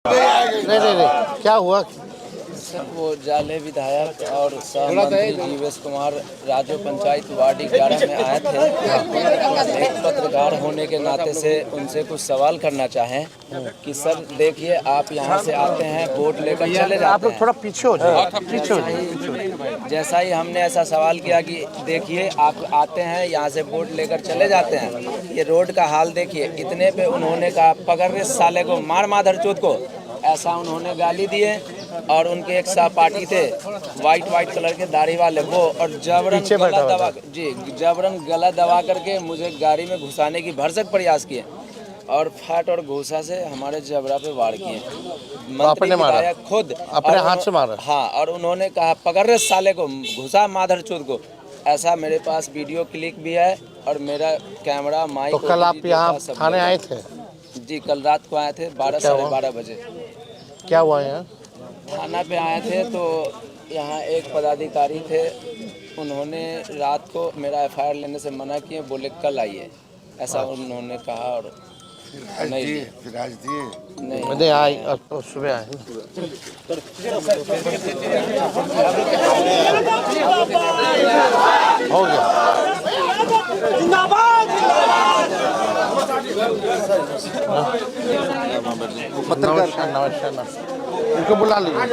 नहीं, क्या हुआ? सर वो जाले विधायक और सहमंत्री जीवेश कुमार राजो पंचायत वार्ड 11 में आए थे। एक पत्रकार होने के नाते से उनसे कुछ सवाल करना चाहें कि सर देखिए, आप यहाँ से आते हैं, वोट लेकर चले जाते हैं। आप लोग थोड़ा पीछे हो जाए, पीछे हो जाए। जैसा ही हमने ऐसा सवाल किया कि देखिए, आप आते हैं यहाँ से वोट लेकर चले जाते हैं, ये रोड का हाल देखिए। इतने पे उन्होंने कहा पकड़ रे साले को, मार माधर चोद को, ऐसा उन्होंने गाली दिए। और उनके एक सहपाठी थे वाइट कलर के दाढ़ी वाले, वो और जबरन गला दबा करके मुझे गाड़ी में घुसाने की भरसक प्रयास किए और फाट और घूसा से हमारे जबरा पे वार किए। मंत्री विधायक खुद अपने हाथ से मारा। हाँ, और उन्होंने कहा पकड़ रहे साले को, घुसा माधर चोद को। ऐसा मेरे पास वीडियो क्लिप भी है और मेरा कैमरा माइक। तो कल आप यहाँ थाने आए थे? जी, कल रात को आए थे 12 साढ़े 12 बजे। क्या हुआ यहाँ? थाना पे आए थे तो यहाँ एक पदाधिकारी थे, उन्होंने रात को मेरा एफआईआर लेने से मना किए, बोले कल आइए, ऐसा उन्होंने कहा। और नहीं दिए, फिर आज दिए? नहीं आई, सुबह आए। हो गया। नमस्कार, इनको बुला लीजिए।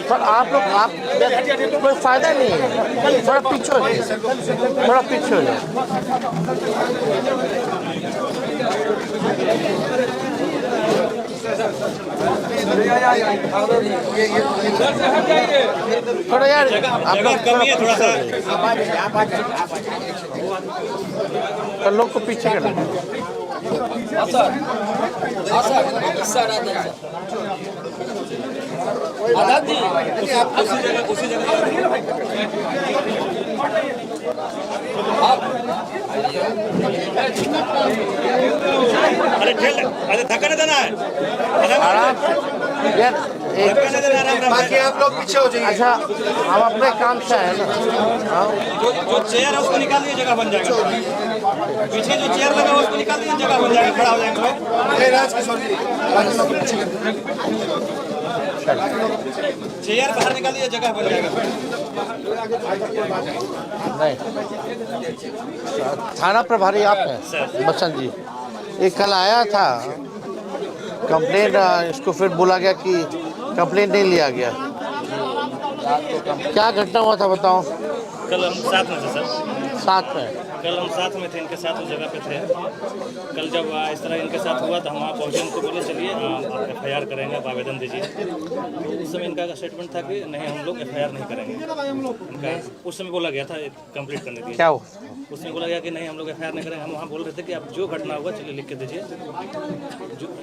पर आप लोग कोई फायदा नहीं है, थोड़ा पीछे हो जाए, थोड़ा पीछे हो जाए। थोड़ा यार आप लोग थोड़ा सा तो लोग को पीछे कर अरे धक्का नहीं देना है, आराम यार। बाकी आप लोग पीछे हो जाइए। अच्छा, हम अपने काम से आए ना। जो चेयर है उसको निकाल दिए, जगह बन जाएगा। पीछे जो चेयर लगा है उसको निकाल दिए, जगह बन जाएगा, खड़ा हो जाएंगे लोग। चेयर बाहर निकाल दिए, जगह बन जाएगा। नहीं, थाना प्रभारी आप हैं बच्चन जी। ये कल आया था कंप्लेंट, इसको फिर बोला गया कि कंप्लेंट नहीं लिया गया। क्या घटना हुआ था बताओ? कल हम साथ में थे सर। साथ में? कल हम साथ में थे, इनके साथ उस जगह पे थे। कल जब इस तरह इनके साथ हुआ तो हम वहाँ पहुँचे, उनको बोले चलिए आप एफआईआर करेंगे, आप आवेदन दीजिए। उस समय इनका स्टेटमेंट था कि नहीं, हम लोग एफआईआर नहीं करेंगे। इनका उस समय बोला गया था कंप्लीट करने के लिए। क्या हुआ? उसमें बोला गया कि नहीं, हम लोग एफआईआर नहीं करेंगे। हम वहाँ बोल रहे थे कि आप जो घटना हुआ चलिए लिख के दीजिए,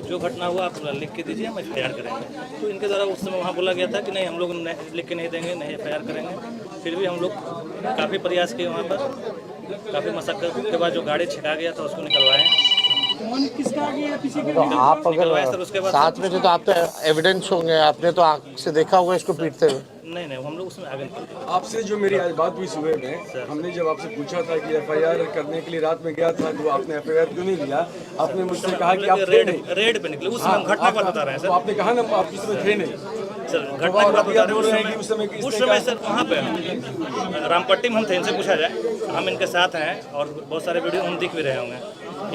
जो घटना हुआ आप लिख के दीजिए, हम एफआईआर करेंगे। तो इनके द्वारा उस समय वहाँ बोला गया था कि नहीं, हम लोग लिख के नहीं देंगे, नहीं एफआईआर करेंगे। फिर भी हम लोग काफ़ी प्रयास किए, वहाँ पर काफ़ी मशक्कत के बाद जो गाड़ी छिका गया था उसको निकलवाए। तो आप अगर साथ में थे तो आप तो एविडेंस होंगे, आपने तो आँख से देखा होगा इसको पीटते हुए। नहीं, हम लोग उसमें आगे आपसे जो मेरी आज बात हुई सुबह में, हमने जब आपसे पूछा था कि एफआईआर करने के लिए रात में गया था, तो आपने एफआईआर क्यों नहीं लिया? आपने मुझसे कहा कि आप रेड पे निकले। उस समय हम घटना को बता रहे हैं सर। तो आपने कहा ना आप उस समय थे नहीं सर, घटना को बता रहे हैं। उस समय सर वहाँ पे रामपट्टी में हम थे, इनसे पूछा जाए। हम इनके साथ हैं और बहुत सारे वीडियो हम दिख भी रहे होंगे।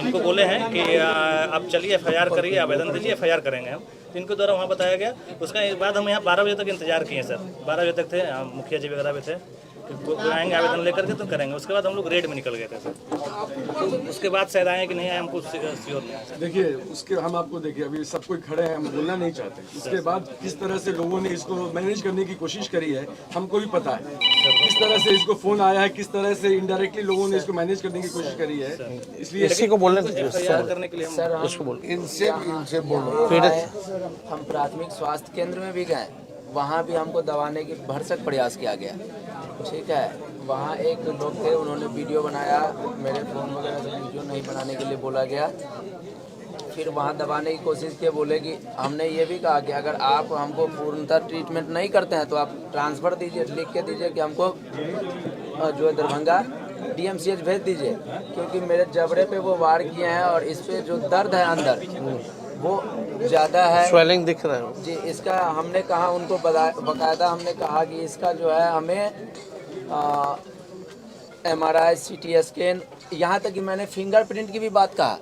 इनको बोले हैं कि आप चलिए एफआईआर करिए, आवेदन दीजिए, एफआईआर करेंगे हम। इनको द्वारा वहाँ बताया गया। उसका बाद हम यहाँ 12 बजे तक इंतजार किए सर। 12 बजे तक थे, मुखिया जी वगैरह भी थे, आएंगे आवेदन लेकर के तो करेंगे। उसके बाद हम लोग रेड में निकल गए थे सर। तो उसके बाद शायद आए कि नहीं आए, हमको श्योर नहीं। देखिए, उसके हम आपको देखिए, अभी सब कोई खड़े हैं, हम बोलना नहीं चाहते। उसके बाद किस तरह से लोगों ने इसको मैनेज करने की कोशिश करी है हमको भी पता है। किस तरह से इसको फोन आया है, किस तरह से इनडायरेक्टली लोगों ने इसको मैनेज करने की कोशिश करी है। इसलिए इसी को बोलने करने के लिए हम इसको बोल इनसे बोलो। हम प्राथमिक स्वास्थ्य केंद्र में भी गए, वहाँ भी हमको दबाने की भरसक प्रयास किया गया। ठीक है, वहाँ एक लोग थे, उन्होंने वीडियो बनाया, मेरे फ़ोन वगैरह से वीडियो नहीं बनाने के लिए बोला गया। फिर वहाँ दबाने की कोशिश की, बोले कि हमने ये भी कहा कि अगर आप हमको पूर्णतः ट्रीटमेंट नहीं करते हैं तो आप ट्रांसफ़र दीजिए, लिख के दीजिए कि हमको जो है दरभंगा DMCH भेज दीजिए, क्योंकि मेरे जबड़े पे वो वार किए हैं और इस पे जो दर्द है अंदर वो ज़्यादा है। स्वेलिंग दिख रहा है जी, इसका हमने कहा उनको बकायदा हमने कहा कि इसका जो है हमें MRI CT स्कैन, यहाँ तक कि मैंने फिंगरप्रिंट की भी बात कहा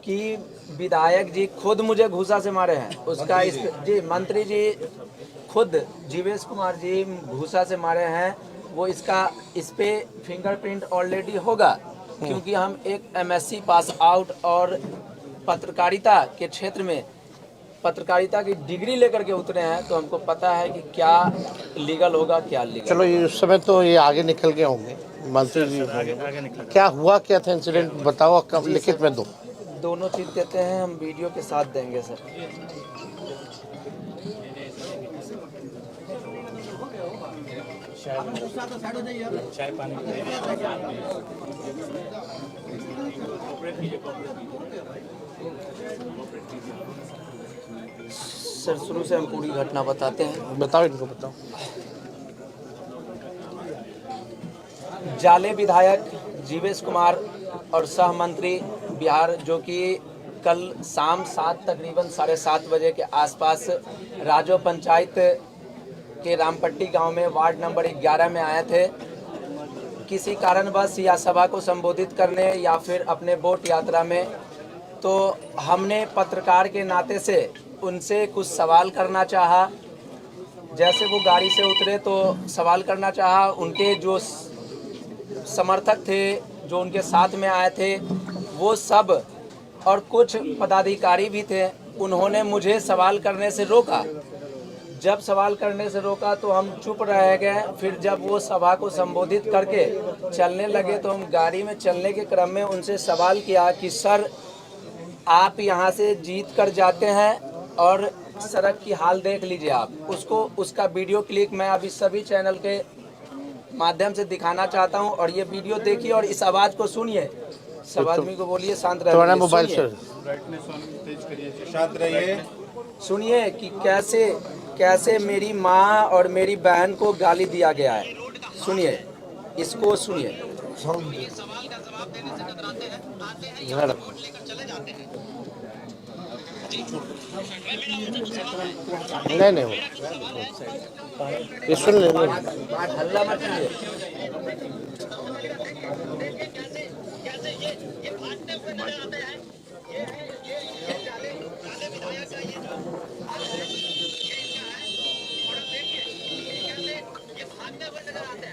कि विधायक जी खुद मुझे घूसा से मारे हैं। उसका जी मंत्री जी खुद जीवेश कुमार जी घूसा से मारे हैं। वो इस पे फिंगरप्रिंट ऑलरेडी होगा, क्योंकि हम एक MSc पास आउट और पत्रकारिता के क्षेत्र में पत्रकारिता की डिग्री लेकर के उतरे हैं, तो हमको पता है कि क्या लीगल होगा क्या लीगल। चलो ये उस समय तो ये आगे निकल गए होंगे मंत्री जी। आगे निकल क्या हुआ क्या था इंसिडेंट बताओ, कब लिखित में दो। दोनों चीज़ देते हैं, हम वीडियो के साथ देंगे सर। चाय पानी सर शुरू से हम पूरी घटना बताते हैं। बताओ इनको बताओ। जाले विधायक जीवेश कुमार और सह मंत्री बिहार, जो कि कल शाम तकरीबन 7:30 बजे के आसपास राजो पंचायत के रामपट्टी गांव में वार्ड नंबर 11 में आए थे, किसी कारणवश या सभा को संबोधित करने या फिर अपने वोट यात्रा में। तो हमने पत्रकार के नाते से उनसे कुछ सवाल करना चाहा। जैसे वो गाड़ी से उतरे तो सवाल करना चाहा। उनके जो समर्थक थे, जो उनके साथ में आए थे, वो सब और कुछ पदाधिकारी भी थे, उन्होंने मुझे सवाल करने से रोका। जब सवाल करने से रोका तो हम चुप रह गए। फिर जब वो सभा को संबोधित करके चलने लगे तो हम गाड़ी में चलने के क्रम में उनसे सवाल किया कि सर, आप यहाँ से जीत कर जाते हैं और सड़क की हाल देख लीजिए आप। उसका वीडियो क्लिप मैं अभी सभी चैनल के माध्यम से दिखाना चाहता हूं, और ये वीडियो देखिए और इस आवाज़ को सुनिए। सब आदमी को बोलिए शांत रहिए, मोबाइल से शांत रहिए। सुनिए कि कैसे मेरी माँ और मेरी बहन को गाली दिया गया है। सुनिए, इसको सुनिए। नहीं ये सुन लेंगे। हल्ला मत कीजिए।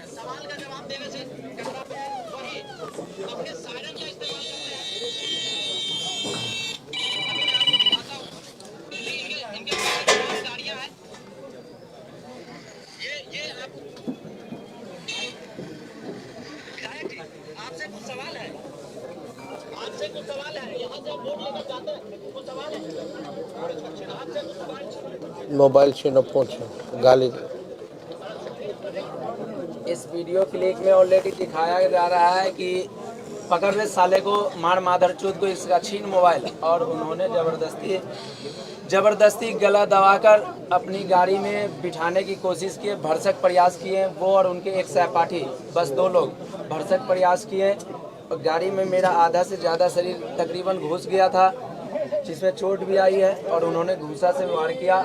सवाल का जवाब देने से वही अपने सायरन का इस्तेमाल करते हैं। इनके गाड़ियां हैं। ये विधायक जी, आपसे कुछ सवाल है। यहाँ से वोट लेकर जाते हैं, कुछ सवाल है आपसे। कुछ सवाल मोबाइल छीनो, पहुंचो गाली। इस वीडियो क्लिप में ऑलरेडी दिखाया जा रहा है कि पकड़ रहे साले को, मार माधर चूत को, इसका छीन मोबाइल। और उन्होंने ज़बरदस्ती गला दबाकर अपनी गाड़ी में बिठाने की कोशिश किए, भरसक प्रयास किए। वो और उनके एक सहपाठी, बस 2 लोग भरसक प्रयास किए। और गाड़ी में मेरा आधा से ज़्यादा शरीर तकरीबन घुस गया था, जिसमें चोट भी आई है। और उन्होंने घूसा से वार किया,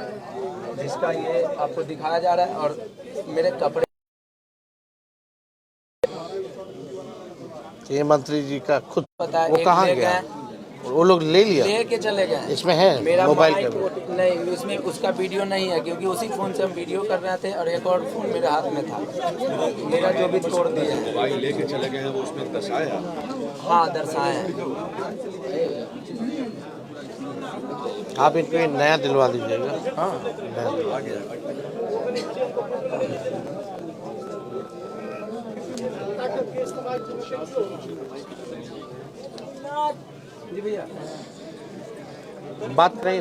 जिसका ये आपको दिखाया जा रहा है। और मेरे कपड़े, ये मंत्री जी का खुद पता है, वो कहाँ गया? वो लोग ले लिया, लेके चले गए। इसमें है मेरा मोबाइल माइक का नहीं, उसमें उसका वीडियो नहीं है, क्योंकि उसी फ़ोन से हम वीडियो कर रहे थे और एक और फ़ोन मेरे हाथ में था। मेरा जो भी तोड़ दिया है, मोबाइल लेके चले गए हैं, वो उसमें दर्शाया। हाँ दर्शाए हैं। आप इनको ये नया दिलवा दीजिएगा। हाँ नया दिलवा जी भैया, बात नहीं।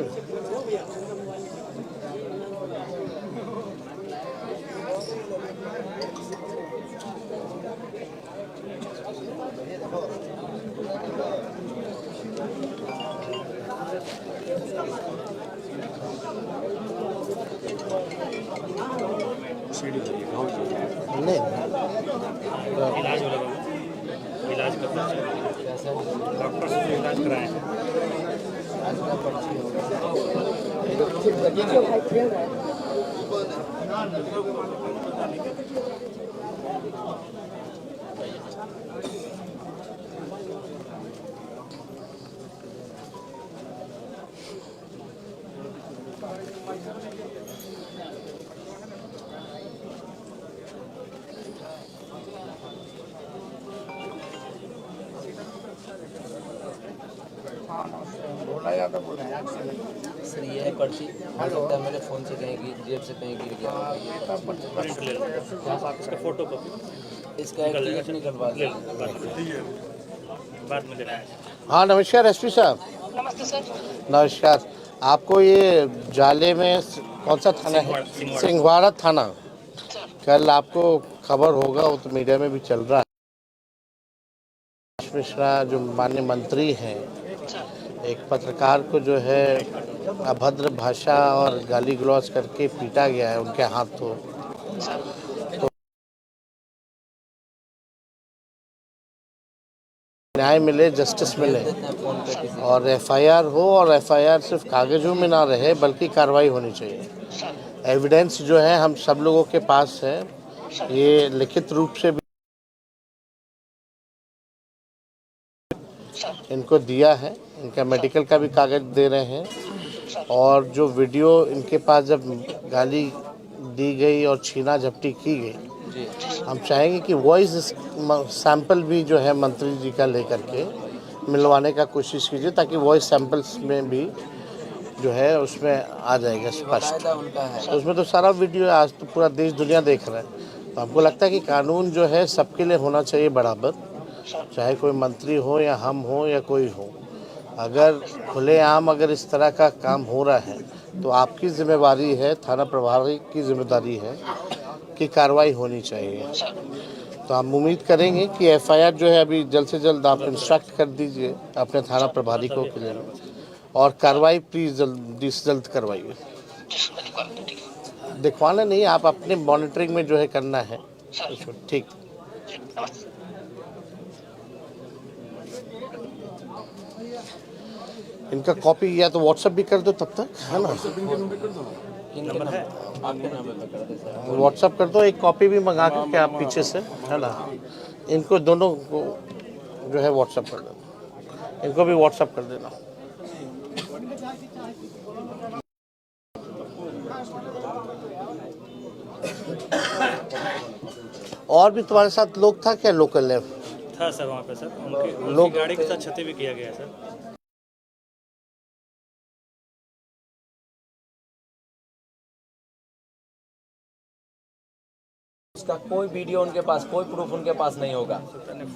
नहीं इलाज हो रहा है। इलाज का पर्चा डॉक्टर से इलाज कराए हैं। आज का पर्ची सर ये है पर्ची, हो सकता है मेरे फ़ोन से कहीं जेब से कहीं गिर गया। प्रिंट ले लो, इसका फोटो कॉपी इसका एक टिकट निकलवा ले लो, बाद में देना है। हाँ नमस्कार एसपी साहब। नमस्ते सर। नमस्कार। आपको ये जाले में कौन सा थाना है? सिंहवाड़ा थाना। कल आपको खबर होगा, वो तो मीडिया में भी चल रहा है, मिश्रा जो माननीय मंत्री हैं, एक पत्रकार को जो है अभद्र भाषा और गाली गलौज करके पीटा गया है उनके हाथों। तो न्याय मिले, जस्टिस मिले और एफआईआर हो, और एफआईआर सिर्फ कागजों में ना रहे बल्कि कार्रवाई होनी चाहिए। एविडेंस जो है हम सब लोगों के पास है, ये लिखित रूप से भी इनको दिया है, इनका मेडिकल का भी कागज दे रहे हैं, और जो वीडियो इनके पास जब गाली दी गई और छीना झपटी की गई, हम चाहेंगे कि वॉइस सैंपल भी जो है मंत्री जी का लेकर के मिलवाने का कोशिश कीजिए, ताकि वॉइस सैंपल्स में भी जो है उसमें आ जाएगा स्पष्ट। तो उसमें तो सारा वीडियो आज तो पूरा देश दुनिया देख रहा है। तो हमको लगता है कि कानून जो है सबके लिए होना चाहिए बराबर, चाहे कोई मंत्री हो या हम हो या कोई हो। अगर खुलेआम अगर इस तरह का काम हो रहा है तो आपकी जिम्मेवारी है, थाना प्रभारी की जिम्मेदारी है कि कार्रवाई होनी चाहिए। तो हम उम्मीद करेंगे कि एफआईआर जो है अभी जल्द से जल्द आप इंस्ट्रक्ट कर दीजिए अपने थाना प्रभारी को के लिए, और कार्रवाई प्लीज़ जल्दी से जल्द करवाइए। दिखवाना नहीं, आप अपने मॉनिटरिंग में जो है करना है। ठीक, इनका कॉपी या तो व्हाट्सएप भी कर दो तब तक, है ना? नंबर है आपके नंबर पे कर दे सर। व्हाट्सएप कर दो, एक कॉपी भी मंगा के आप पीछे से, है ना? इनको दोनों को जो है व्हाट्सएप कर देना, इनको भी व्हाट्सएप कर देना। और भी तुम्हारे साथ लोग था क्या लोकल है? था सर वहाँ पे सर, उनकी गाड़ी के साथ क्षति भी किया गया सर। उसका कोई वीडियो उनके पास, कोई प्रूफ उनके पास नहीं होगा।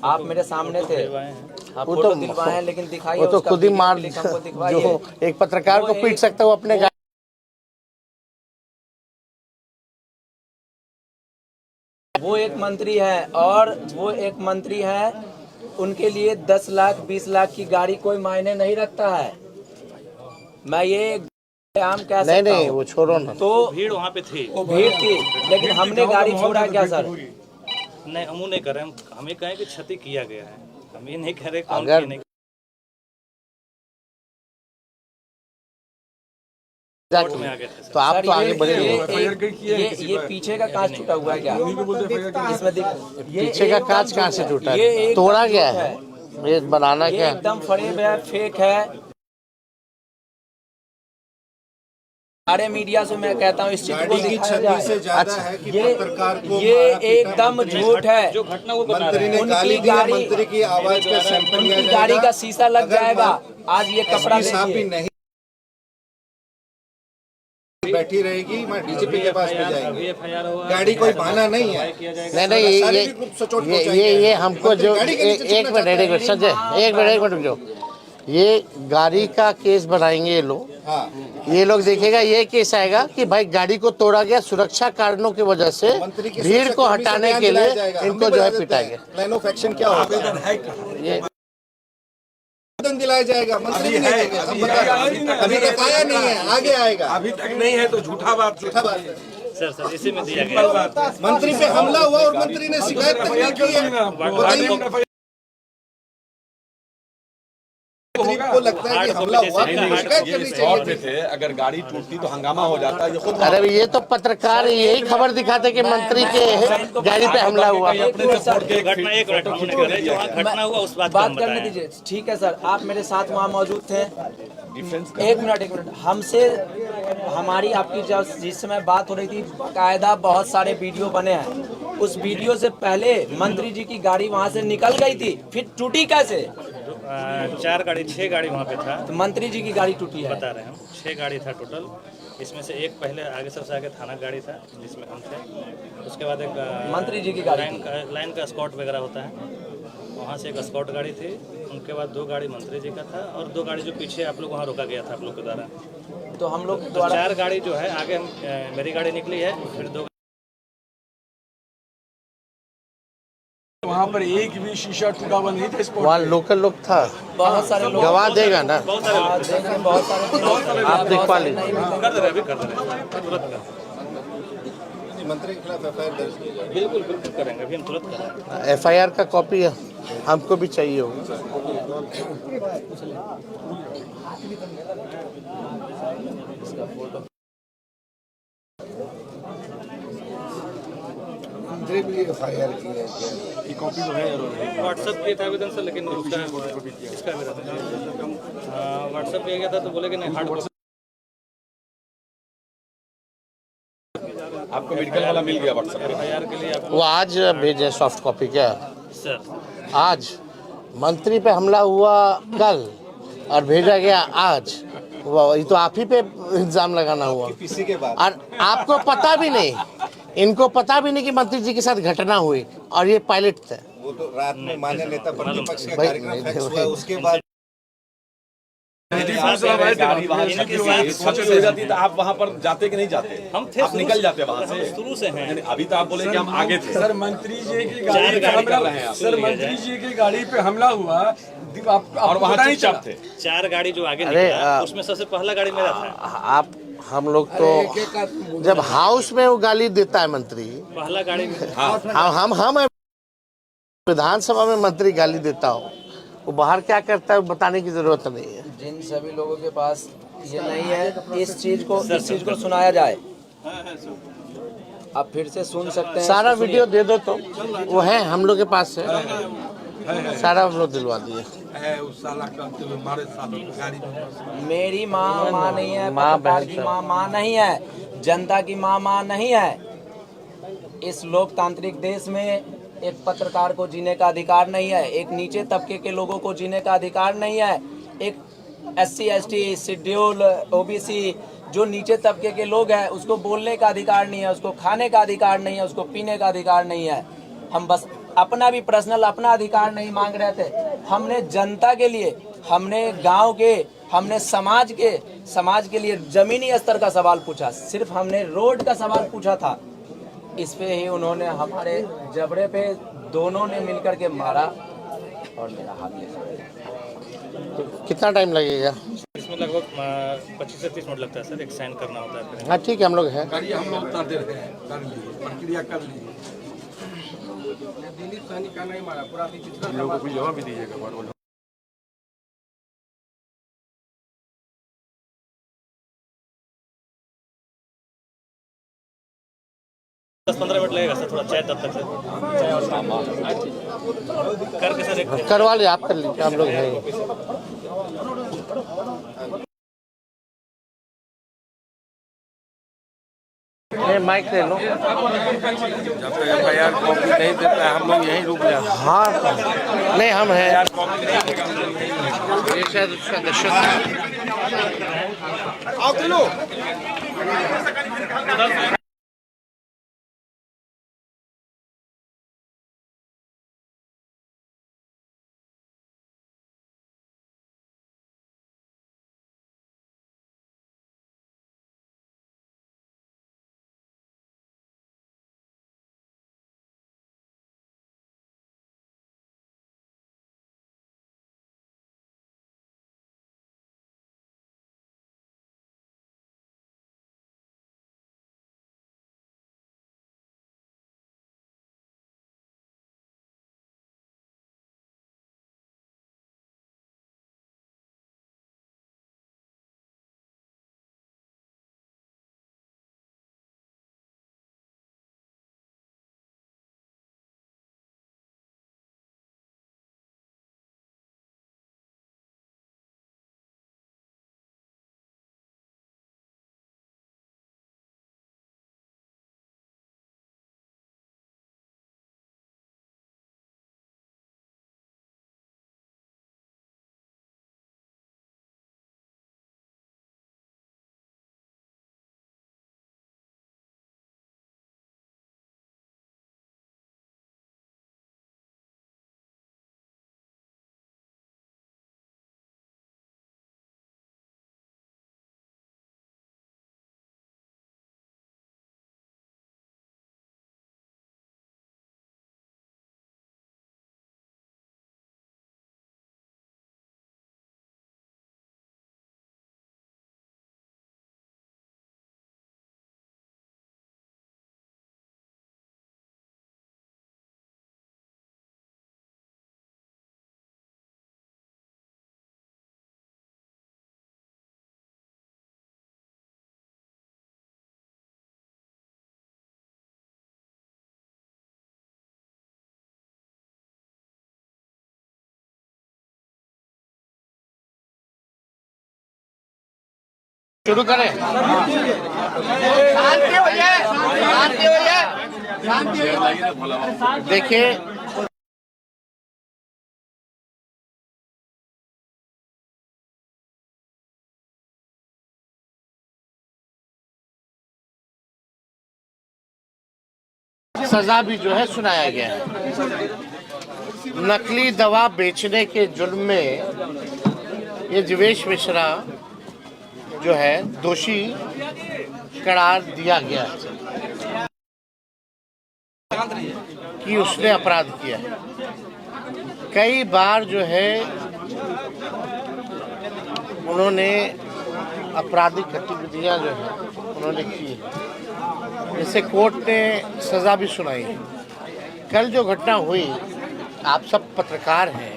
आप मेरे सामने थे, आप वो फोटो तो दिलवाए हैं, लेकिन दिखाइए वो तो उसका खुद ही वीडियो मार, क्लिप हमको दिखवाइए। जो एक पत्रकार को पीट सकता है वो अपने वो एक मंत्री है, और वो एक मंत्री है, उनके लिए 10 लाख 20 लाख की गाड़ी कोई मायने नहीं रखता है। मैं ये आम कह सकता हूं। नहीं वो छोड़ो ना। तो भीड़ वहाँ पे थी, वो भीड़ थी, लेकिन हमने गाड़ी छोड़ा क्या सर? नहीं हम नहीं कर रहे, हम ये कहें कि क्षति किया गया है, हम ये नहीं कह रहे कौन अगर नहीं। में आ गए थे तो आप तो आगे बढ़े। ये पीछे का कांच टूटा हुआ है क्या? इसमें पीछे का कांच कहाँ से टूटा है? तोड़ा गया है? ये बनाना क्या है? एकदम फरेब है, फेक है। सारे मीडिया से मैं कहता हूँ इस चीज को दिखाया जाए। अच्छा, ये एकदम झूठ है। जो घटना वो बता रहे मंत्री ने गाली दी, मंत्री की आवाज का सैंपल लिया जाएगा, गाड़ी का शीशा लग जाएगा। आज ये कपड़ा साहब भी नहीं बैठी रहेगी, मैं डीजीपी के पास में जाएंगे। गाड़ी कोई बहाना नहीं है। नहीं ये हमको जो एक मिनट संजय, एक मिनट जो ये गाड़ी का केस बनाएंगे ये लोग, ये लोग देखेगा ये केस आएगा कि भाई गाड़ी को तोड़ा गया सुरक्षा कारणों की वजह से, भीड़ को हटाने के लिए इनको जो है पिटाएंगे। प्लान ऑफ एक्शन क्या होगा? ये दिलाया जाएगा, मंत्री नहीं देंगे। हम बता रहे हैं, अभी तक आया नहीं है, आगे आएगा। अभी तक नहीं है तो झूठा बात सर इसी में दिया गया। मंत्री पे हमला हुआ और मंत्री ने शिकायत तक नहीं की है। को लगता है कि हमला हुआ तो शिकायत करनी दौर चाहिए। पे थे, अगर गाड़ी टूटती तो हंगामा हो जाता। ये खुद अरे ये तो पत्रकार यही खबर दिखाते कि मंत्री के गाड़ी पे हमला हुआ। घटना एक मिनट हम कर रहे हैं, जो वहाँ घटना हुआ उस बात को हम बात करने बताएं। दीजिए। ठीक है सर, आप मेरे साथ वहाँ मौजूद थे। डिफेंस एक मिनट, हमसे हमारी आपकी जब जिस समय बात हो रही थी, बाकायदा बहुत सारे वीडियो बने हैं। उस वीडियो से पहले मंत्री जी की गाड़ी वहाँ से निकल गई थी, फिर टूटी कैसे? 6 गाड़ी वहाँ पे था, तो मंत्री जी की गाड़ी टूटी है। बता रहे हैं हम। 6 गाड़ी था टोटल, इसमें से एक पहले आगे सबसे आगे थाना गाड़ी था जिसमें हम थे। उसके बाद एक मंत्री जी की गाड़ी लाइन का स्कॉट वगैरह होता है, वहाँ से एक स्कॉट गाड़ी थी। उनके बाद 2 गाड़ी मंत्री जी का था और 2 गाड़ी जो पीछे आप लोग वहाँ रोका गया था आप लोग के द्वारा। तो हम लोग तो द्वारा 4 गाड़ी जो है आगे मेरी गाड़ी निकली है, फिर 2 वहाँ पर एक भी शीशा टूटा हुआ नहीं था स्पॉट वहाँ लोकल लोग था, बहुत सारे लोग गवाह देगा ना, बहुत सारे लोग थे। देखें, बहुत सारे आप दिखवा लीजिए। कर दे रहे हैं, अभी कर दे रहे हैं, तुरंत कर। मंत्री के खिलाफ एफआईआर दर्ज की जाए। बिल्कुल बिल्कुल करेंगे, अभी हम तुरंत कर रहे हैं। FIR का कॉपी हमको भी चाहिए होगा। मंत्री भी एफआईआर की है। कॉपी तो है यार। व्हाट्सएप किया था आवेदन सर, लेकिन उसका इसका भी रहता है। व्हाट्सएप किया गया था तो बोले कि नहीं हार्ड कॉपी। आपको मेडिकल वाला मिल गया व्हाट्सएप पे। FIR के लिए आप वो आज भेजे सॉफ्ट कॉपी क्या? सर आज मंत्री पे हमला हुआ कल और भेजा गया आज। वाह, ये तो आप ही पे इल्जाम लगाना हुआ। किसी के बाद और आपको पता भी नहीं, इनको पता भी नहीं कि मंत्री जी के साथ घटना हुई और ये पायलट थे। वो तो रात में मान्य नेता प्रतिपक्ष का भाई, कार्यक्रम नहीं, फिक्स हुआ, नहीं। उसके बाद गाड़ी वहाँ से हो जाती तो आप वहाँ पर जाते कि नहीं जाते? हम थे आप निकल जाते वहाँ से। शुरू से हैं। यानी अभी तो आप बोले कि हम आगे थे। सर मंत्री जी की गाड़ी पे गाड़ी हमला कर रहे हैं आप। सर मंत्री जी की गाड़ी पे हमला हुआ, और वहाँ पता नहीं चुपचाप चला। थे। 4 गाड़ी जो आगे अरे, निकला उसमें सबसे पहला गाड़ी मेरा था। आप हम लोग तो जब हाउस में वो गाली देता है मंत्री, पहला गाड़ी हम विधानसभा में मंत्री गाली देता हो, वो बाहर क्या करता है बताने की जरूरत नहीं है। जिन सभी लोगों के पास ये नहीं है, इस चीज को सुनाया जाए। आप फिर से सुन सकते हैं। सारा इसको वीडियो दे दो तो वो है हम लोग के पास है, सारा हम लोग दिलवा दिए। मेरी माँ नहीं है, माँ पत्रकार बहन की सब। माँ नहीं है, जनता की माँ नहीं है। इस लोकतांत्रिक देश में एक पत्रकार को जीने का अधिकार नहीं है, एक नीचे तबके के लोगों को जीने का अधिकार नहीं है, एक SC ST शेड्यूल OBC जो नीचे तबके के लोग हैं उसको बोलने का अधिकार नहीं है, उसको खाने का अधिकार नहीं है, उसको पीने का अधिकार नहीं है। हम बस अपना भी पर्सनल अपना अधिकार नहीं मांग रहे थे। हमने जनता के लिए, हमने गांव के, हमने समाज के लिए जमीनी स्तर का सवाल पूछा। सिर्फ हमने रोड का सवाल पूछा था। इस पे ही उन्होंने हमारे जबड़े पे दोनों ने मिलकर के मारा और मेरा हाथ ले। कितना टाइम लगेगा? इसमें लगभग 25 से 30 मिनट लगता है सर, एक साइन करना होता है फिर। हाँ ठीक है, हम लोग हैं। गाड़ी हम लोग उतार दे रहे हैं, कर लीजिए, प्रक्रिया कर लीजिए। दिलीप सहनी का नहीं मारा, पूरा लोगों को भी जवाब भी दीजिएगा। 10-15 मिनट लगेगा सर, थोड़ा चाय तब तक सर करके सर एक करवा लिया, आप कर लीजिए, हम लोग हैं। ये माइक ले लो। जब तक FIR कॉपी नहीं देता है हम लोग यहीं रुक जाते हैं। हाँ नहीं, हम हैं। ये शायद उसका दशक है। शुरू करें। देखिए, सजा भी जो है सुनाया गया है। नकली दवा बेचने के जुर्म में ये जीवेश मिश्रा जो है दोषी करार दिया गया है कि उसने अपराध किया। कई बार जो है उन्होंने आपराधिक गतिविधियां जो है उन्होंने की है, जिससे कोर्ट ने सजा भी सुनाई है। कल जो घटना हुई, आप सब पत्रकार हैं,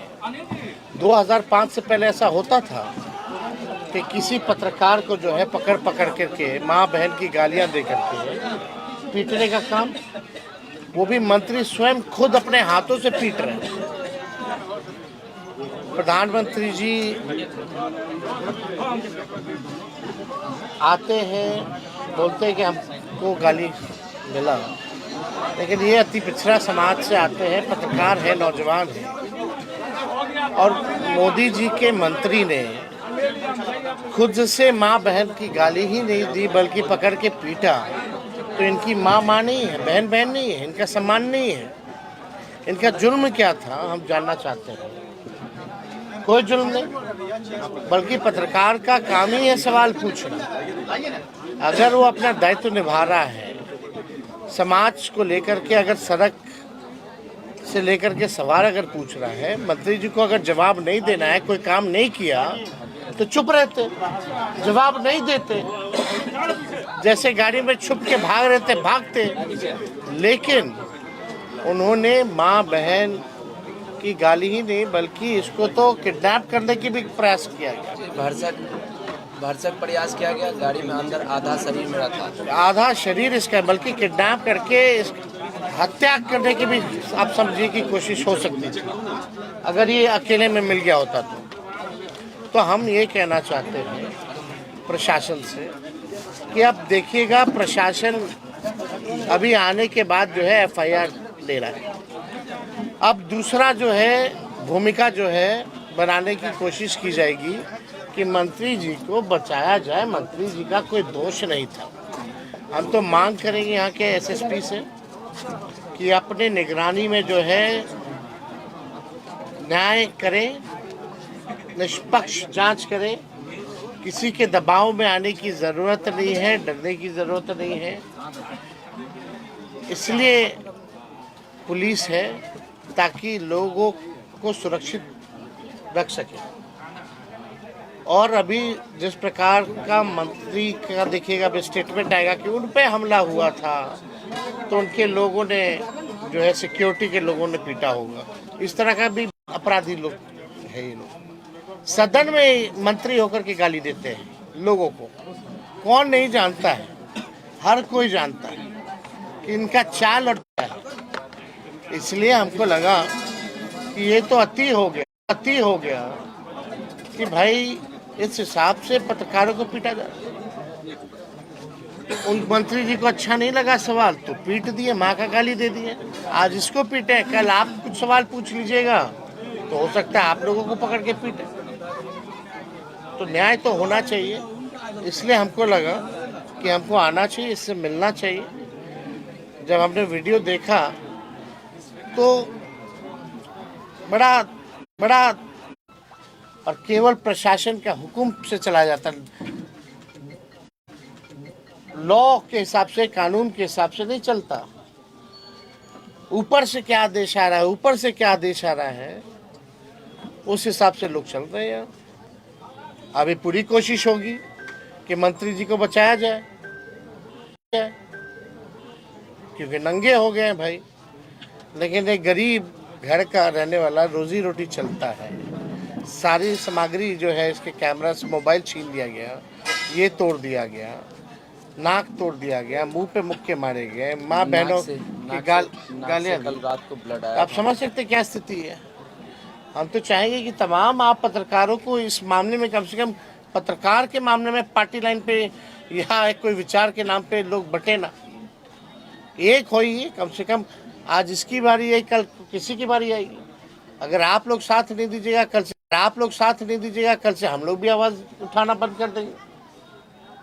2005 से पहले ऐसा होता था कि किसी पत्रकार को जो है पकड़ करके माँ बहन की गालियां दे करके पीटने का काम, वो भी मंत्री स्वयं खुद अपने हाथों से पीट रहे हैं। प्रधानमंत्री जी आते हैं, बोलते हैं कि हमको गाली मिला, लेकिन ये अति पिछड़ा समाज से आते हैं, पत्रकार है, नौजवान है, और मोदी जी के मंत्री ने खुद से माँ बहन की गाली ही नहीं दी बल्कि पकड़ के पीटा। तो इनकी माँ नहीं है, बहन नहीं है, इनका सम्मान नहीं है। इनका जुर्म क्या था हम जानना चाहते हैं। कोई जुर्म नहीं, बल्कि पत्रकार का काम ही है सवाल पूछना। अगर वो अपना दायित्व निभा रहा है, समाज को लेकर के अगर सड़क से लेकर के सवाल अगर पूछ रहा है, मंत्री जी को अगर जवाब नहीं देना है, कोई काम नहीं किया तो चुप रहते, जवाब नहीं देते, जैसे गाड़ी में छुप के भाग रहे थे भागते। लेकिन उन्होंने माँ बहन की गाली ही नहीं बल्कि इसको तो किडनैप करने की भी प्रयास किया गया, भरसक प्रयास किया गया। गाड़ी में अंदर आधा शरीर मेरा था, आधा शरीर इसका, बल्कि किडनैप करके हत्या करने की भी आप समझिए की कोशिश हो सकती थी अगर ये अकेले में मिल गया होता तो हम ये कहना चाहते हैं प्रशासन से कि अब देखिएगा, प्रशासन अभी आने के बाद जो है FIR ले रहा है। अब दूसरा जो है भूमिका जो है बनाने की कोशिश की जाएगी कि मंत्री जी को बचाया जाए। मंत्री जी का कोई दोष नहीं था। हम तो मांग करेंगे यहाँ के SSP से कि अपने निगरानी में जो है न्याय करें, निष्पक्ष जांच करें। किसी के दबाव में आने की ज़रूरत नहीं है, डरने की ज़रूरत नहीं है। इसलिए पुलिस है ताकि लोगों को सुरक्षित रख सके। और अभी जिस प्रकार का मंत्री का देखिएगा स्टेटमेंट आएगा कि उन पे हमला हुआ था, तो उनके लोगों ने जो है सिक्योरिटी के लोगों ने पीटा होगा। इस तरह का भी अपराधी लोग है। ये लोग सदन में मंत्री होकर के गाली देते हैं लोगों को। कौन नहीं जानता है, हर कोई जानता है कि इनका चाल और है। इसलिए हमको लगा कि ये तो अति हो गया कि भाई इस हिसाब से पत्रकारों को पीटा जाए। उन मंत्री जी को अच्छा नहीं लगा सवाल तो पीट दिए, माँ का गाली दे दिए। आज इसको पीटे, कल आप कुछ सवाल पूछ लीजिएगा तो हो सकता है आप लोगों को पकड़ के पीटे। तो न्याय तो होना चाहिए। इसलिए हमको लगा कि हमको आना चाहिए, इससे मिलना चाहिए। जब हमने वीडियो देखा तो बड़ा और केवल प्रशासन का हुक्म से चला जाता, लॉ के हिसाब से, कानून के हिसाब से नहीं चलता। ऊपर से क्या आदेश आ रहा है, उस हिसाब से लोग चल रहे हैं। अभी पूरी कोशिश होगी कि मंत्री जी को बचाया जाए, क्योंकि नंगे हो गए हैं भाई। लेकिन एक गरीब घर का रहने वाला, रोजी रोटी चलता है, सारी सामग्री जो है इसके कैमरा से, मोबाइल छीन लिया गया, ये तोड़ दिया गया, नाक तोड़ दिया गया, मुंह पे मुक्के मारे गए, माँ बहनों की गालियाँ। कल रात को ब्लड आया। आप समझ सकते क्या स्थिति है। हम तो चाहेंगे कि तमाम आप पत्रकारों को इस मामले में कम से कम पत्रकार के मामले में पार्टी लाइन पे यहाँ एक कोई विचार के नाम पे लोग बटे ना, एक होइए कम से कम। आज इसकी बारी आई, कल किसी की बारी आएगी। अगर आप लोग साथ नहीं दीजिएगा कल से हम लोग भी आवाज़ उठाना बंद कर देंगे।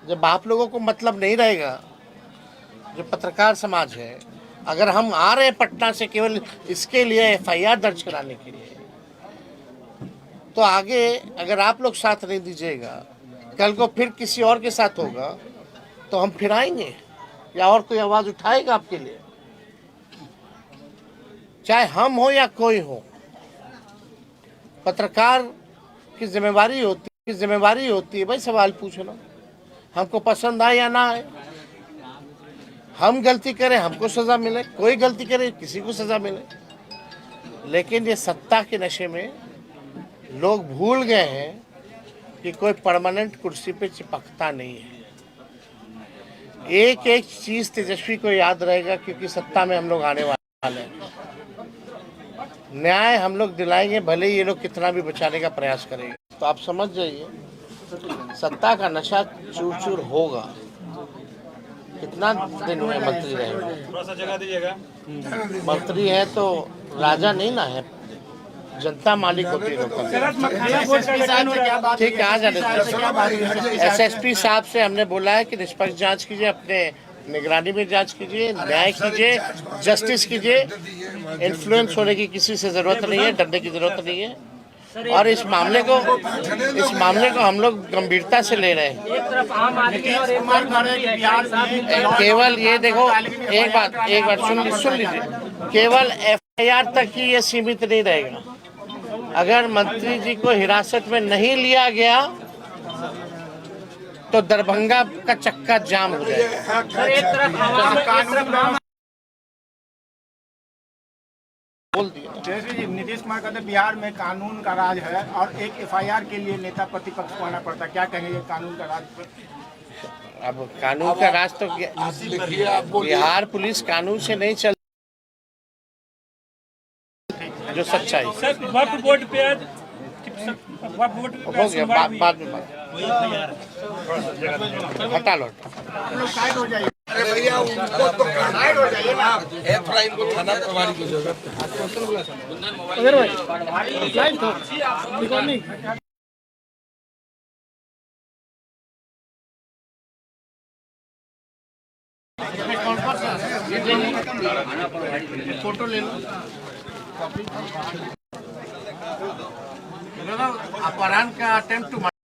जब आप लोगों को मतलब नहीं रहेगा, जो पत्रकार समाज है, अगर हम आ रहे हैं पटना से केवल इसके लिए FIR दर्ज कराने के लिए, तो आगे अगर आप लोग साथ नहीं दीजिएगा, कल को फिर किसी और के साथ होगा तो हम फिर आएंगे या और कोई आवाज़ उठाएगा आपके लिए, चाहे हम हो या कोई हो। पत्रकार की जिम्मेवारी होती है भाई सवाल पूछना, हमको पसंद आए या ना आए। हम गलती करें हमको सज़ा मिले, कोई गलती करे किसी को सज़ा मिले, लेकिन ये सत्ता के नशे में लोग भूल गए हैं कि कोई परमानेंट कुर्सी पे चिपकता नहीं है। एक एक चीज़ तेजस्वी को याद रहेगा, क्योंकि सत्ता में हम लोग आने वाले हैं। न्याय हम लोग दिलाएंगे, भले ही ये लोग कितना भी बचाने का प्रयास करेंगे। तो आप समझ जाइए, सत्ता का नशा चूर चूर होगा। कितना दिन में मंत्री रहेंगे? थोड़ा सा जगह दीजिएगा। मंत्री है तो राजा नहीं ना है, जनता मालिक होती है। ठीक है, आ जाने। SSP साहब से हमने बोला है कि निष्पक्ष जांच कीजिए, अपने निगरानी में जांच कीजिए, न्याय कीजिए, जस्टिस कीजिए। इन्फ्लुएंस होने की किसी से जरूरत नहीं है, डरने की जरूरत नहीं है। और इस मामले को हम लोग गंभीरता से ले रहे हैं। केवल ये देखो, एक बात सुन लीजिए, केवल FIR तक ही ये सीमित नहीं रहेगा। अगर मंत्री जी को हिरासत में नहीं लिया गया तो दरभंगा का चक्का जाम हो जाएगा। बोल दिया। जैसे जी नीतीश कुमार कहते हैं बिहार में कानून का राज है और एक FIR के लिए नेता प्रतिपक्ष को आना पड़ता है, क्या कहेंगे कानून का राज पर? अब कानून का राज तो बिहार पुलिस कानून से नहीं चल, जो सच्चाई हो गया। बाद में हटा लो, साइड हो जाइए। अरे भैया उनको तो साइड हो जाइए ना। F-Line को थाना प्रभारी को जगह फोटो ले लो। अपहरण का अटेम्प्ट टू